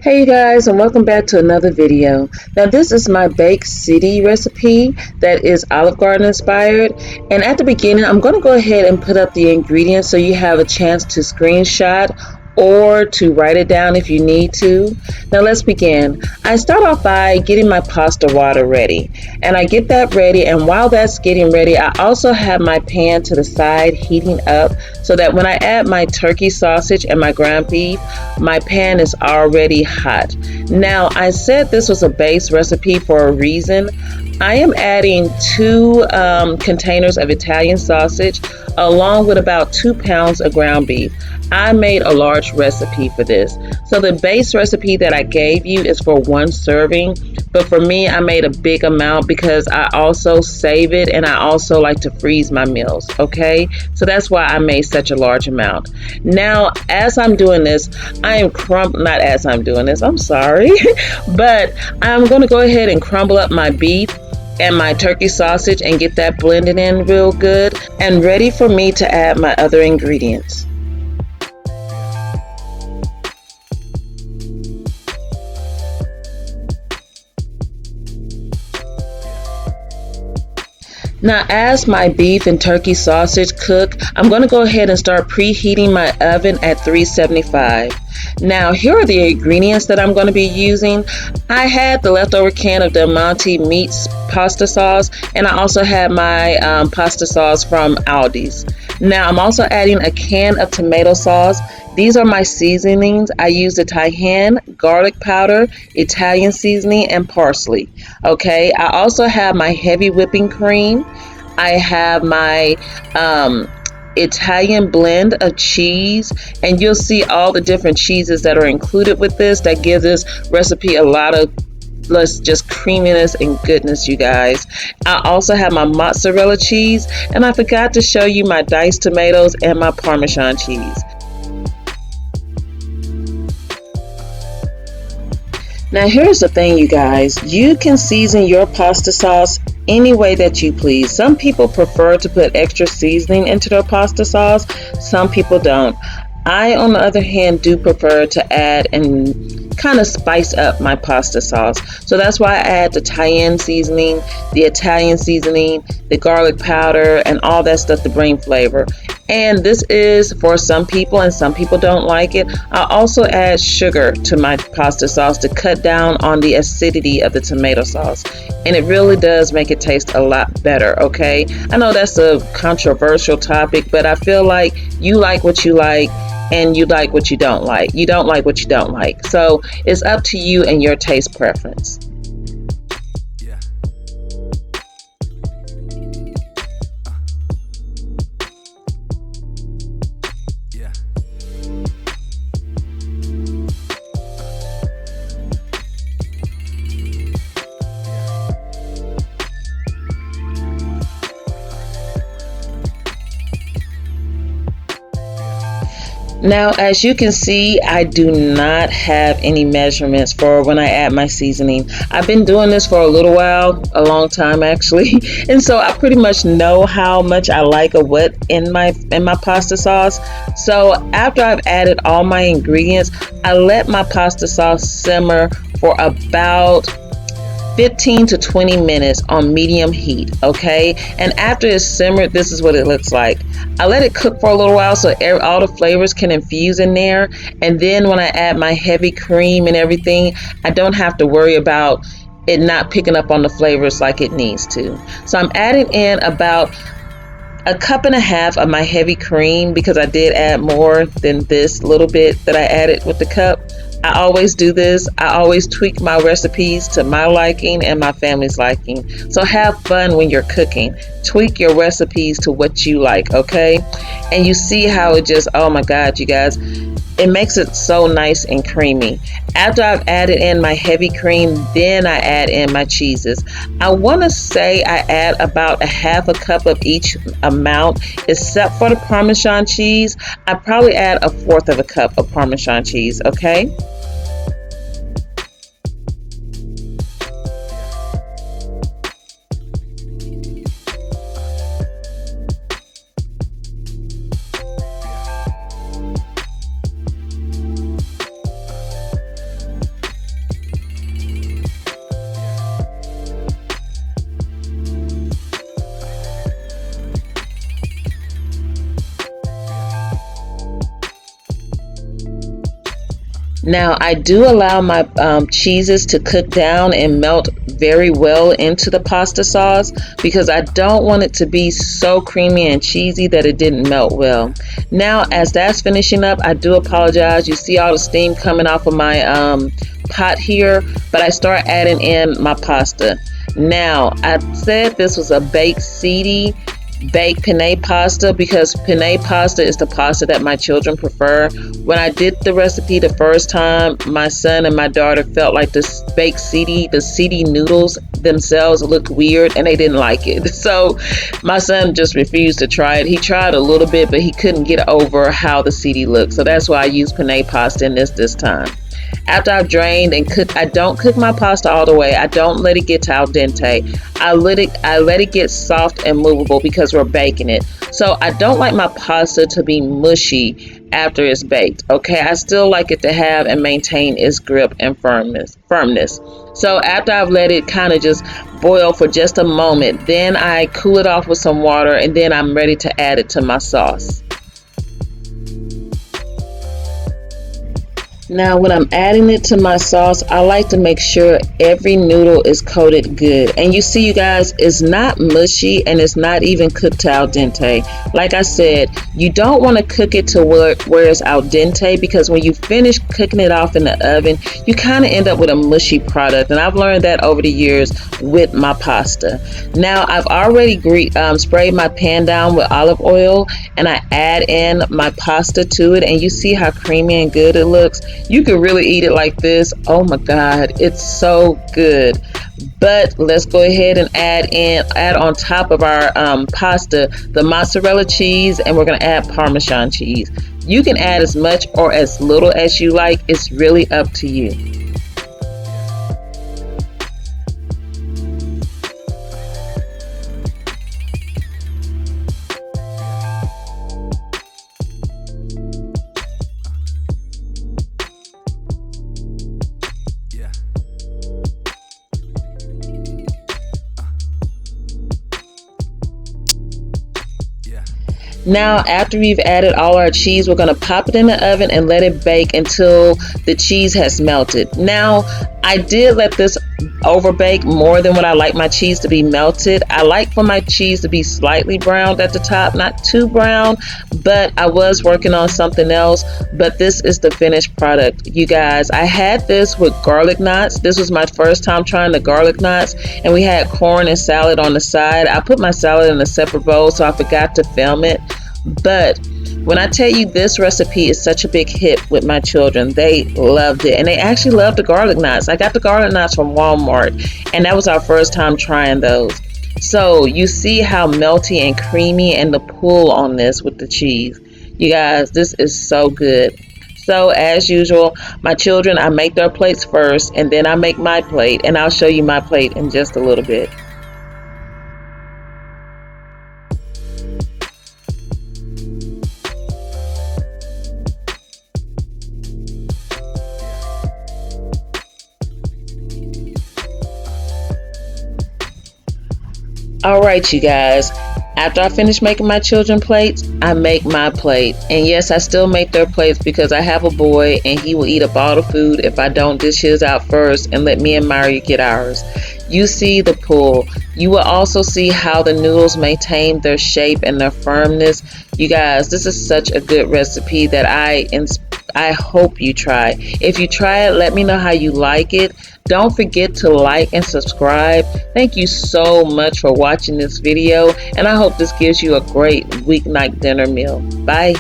Hey you guys, and welcome back to another video. Now this is my Baked Ziti recipe that is Olive Garden inspired, and at the beginning I'm going to go ahead and put up the ingredients so you have a chance to screenshot or to write it down if you need to. Now let's begin. I start off by getting my pasta water ready, and I get that ready, and while that's getting ready I also have my pan to the side heating up so that when I add my turkey sausage and my ground beef, my pan is already hot. Now I said this was a base recipe for a reason. I am adding two containers of Italian sausage along with about 2 pounds of ground beef. I made a large recipe for this. So the base recipe that I gave you is for one serving, but for me I made a big amount because I also save it and I also like to freeze my meals, okay? So that's why I made such a large amount. Now as I'm doing this, I'm sorry, but I'm going to go ahead and crumble up my beef and my turkey sausage and get that blended in real good and ready for me to add my other ingredients. Now as my beef and turkey sausage cook, I'm going to go ahead and start preheating my oven at 375. Now here are the ingredients that I'm going to be using. I had the leftover can of Del Monte meats pasta sauce, and I also had my pasta sauce from Aldi's. Now I'm also adding a can of tomato sauce. These are my seasonings. I use the cayenne, garlic powder, Italian seasoning, and parsley. Okay, I also have my heavy whipping cream. I have my Italian blend of cheese, and you'll see all the different cheeses that are included with this. That gives this recipe a lot of just creaminess and goodness, you guys. I also have my mozzarella cheese, and I forgot to show you my diced tomatoes and my Parmesan cheese. Now here's the thing, you guys, you can season your pasta sauce any way that you please. Some people prefer to put extra seasoning into their pasta sauce, some people don't. I, on the other hand, do prefer to add and kind of spice up my pasta sauce. So that's why I add the cayenne seasoning, the Italian seasoning, the garlic powder, and all that stuff to bring flavor. And this is for some people, and some people don't like it. I also add sugar to my pasta sauce to cut down on the acidity of the tomato sauce. And it really does make it taste a lot better, okay? I know that's a controversial topic, but I feel like you like what you like, and you like what you don't like. You don't like what you don't like. So it's up to you and your taste preference. Now, as you can see, I do not have any measurements for when I add my seasoning. I've been doing this for a little while, a long time actually, and so I pretty much know how much I like of what in my pasta sauce. So after I've added all my ingredients, I let my pasta sauce simmer for about 15 to 20 minutes on medium heat, okay? And after it's simmered, this is what it looks like. I let it cook for a little while so all the flavors can infuse in there, and then when I add my heavy cream and everything, I don't have to worry about it not picking up on the flavors like it needs to. So I'm adding in about a cup and a half of my heavy cream because I did add more than this little bit that I added with the cup. I always do this. I always tweak my recipes to my liking and my family's liking. So have fun when you're cooking. Tweak your recipes to what you like, okay? And you see how it just, oh my God, you guys, it makes it so nice and creamy. After I've added in my heavy cream, then I add in my cheeses. I want to say I add about a half a cup of each amount, except for the Parmesan cheese. I probably add a fourth of a cup of Parmesan cheese, okay? Now, I do allow my cheeses to cook down and melt very well into the pasta sauce because I don't want it to be so creamy and cheesy that it didn't melt well. Now, as that's finishing up, I do apologize. You see all the steam coming off of my pot here, but I start adding in my pasta. Now, I said this was a baked ziti baked penne pasta because penne pasta is the pasta that my children prefer. When I did the recipe the first time, my son and my daughter felt like the ziti noodles themselves looked weird and they didn't like it. So my son just refused to try it. He tried a little bit, but he couldn't get over how the ziti looked. So that's why I used penne pasta in this time. After I've drained and cooked, I don't cook my pasta all the way. I don't let it get to al dente. I let it get soft and movable because we're baking it. So I don't like my pasta to be mushy after it's baked. Okay, I still like it to have and maintain its grip and firmness. So after I've let it kind of just boil for just a moment, then I cool it off with some water and then I'm ready to add it to my sauce. Now, when I'm adding it to my sauce, I like to make sure every noodle is coated good. And you see, you guys, it's not mushy and it's not even cooked to al dente. Like I said, you don't want to cook it to where it's al dente because when you finish cooking it off in the oven, you kind of end up with a mushy product. And I've learned that over the years with my pasta. Now, I've already sprayed my pan down with olive oil and I add in my pasta to it. And you see how creamy and good it looks. You could really eat it like this. Oh my God, it's so good. But let's go ahead and add on top of our pasta the mozzarella cheese, and we're gonna add Parmesan cheese. You can add as much or as little as you like. It's really up to you. Now, after we've added all our cheese, we're going to pop it in the oven and let it bake until the cheese has melted. Now, I did let this over bake more than what I like my cheese to be melted. I like for my cheese to be slightly browned at the top, not too brown, but I was working on something else. But this is the finished product, you guys. I had this with garlic knots. This was my first time trying the garlic knots, and we had corn and salad on the side. I put my salad in a separate bowl, so I forgot to film it. But when I tell you this recipe is such a big hit with my children, they loved it. And they actually loved the garlic knots. I got the garlic knots from Walmart, and that was our first time trying those. So you see how melty and creamy and the pull on this with the cheese. You guys, this is so good. So as usual, my children, I make their plates first, and then I make my plate, and I'll show you my plate in just a little bit. All right, you guys, after I finish making my children plates, I make my plate. And yes, I still make their plates because I have a boy and he will eat up all the food if I don't dish his out first and let me and Mario get ours. You see the pull. You will also see how the noodles maintain their shape and their firmness. You guys, this is such a good recipe that I hope you try. If you try it, let me know how you like it. Don't forget to like and subscribe. Thank you so much for watching this video, and I hope this gives you a great weeknight dinner meal. Bye.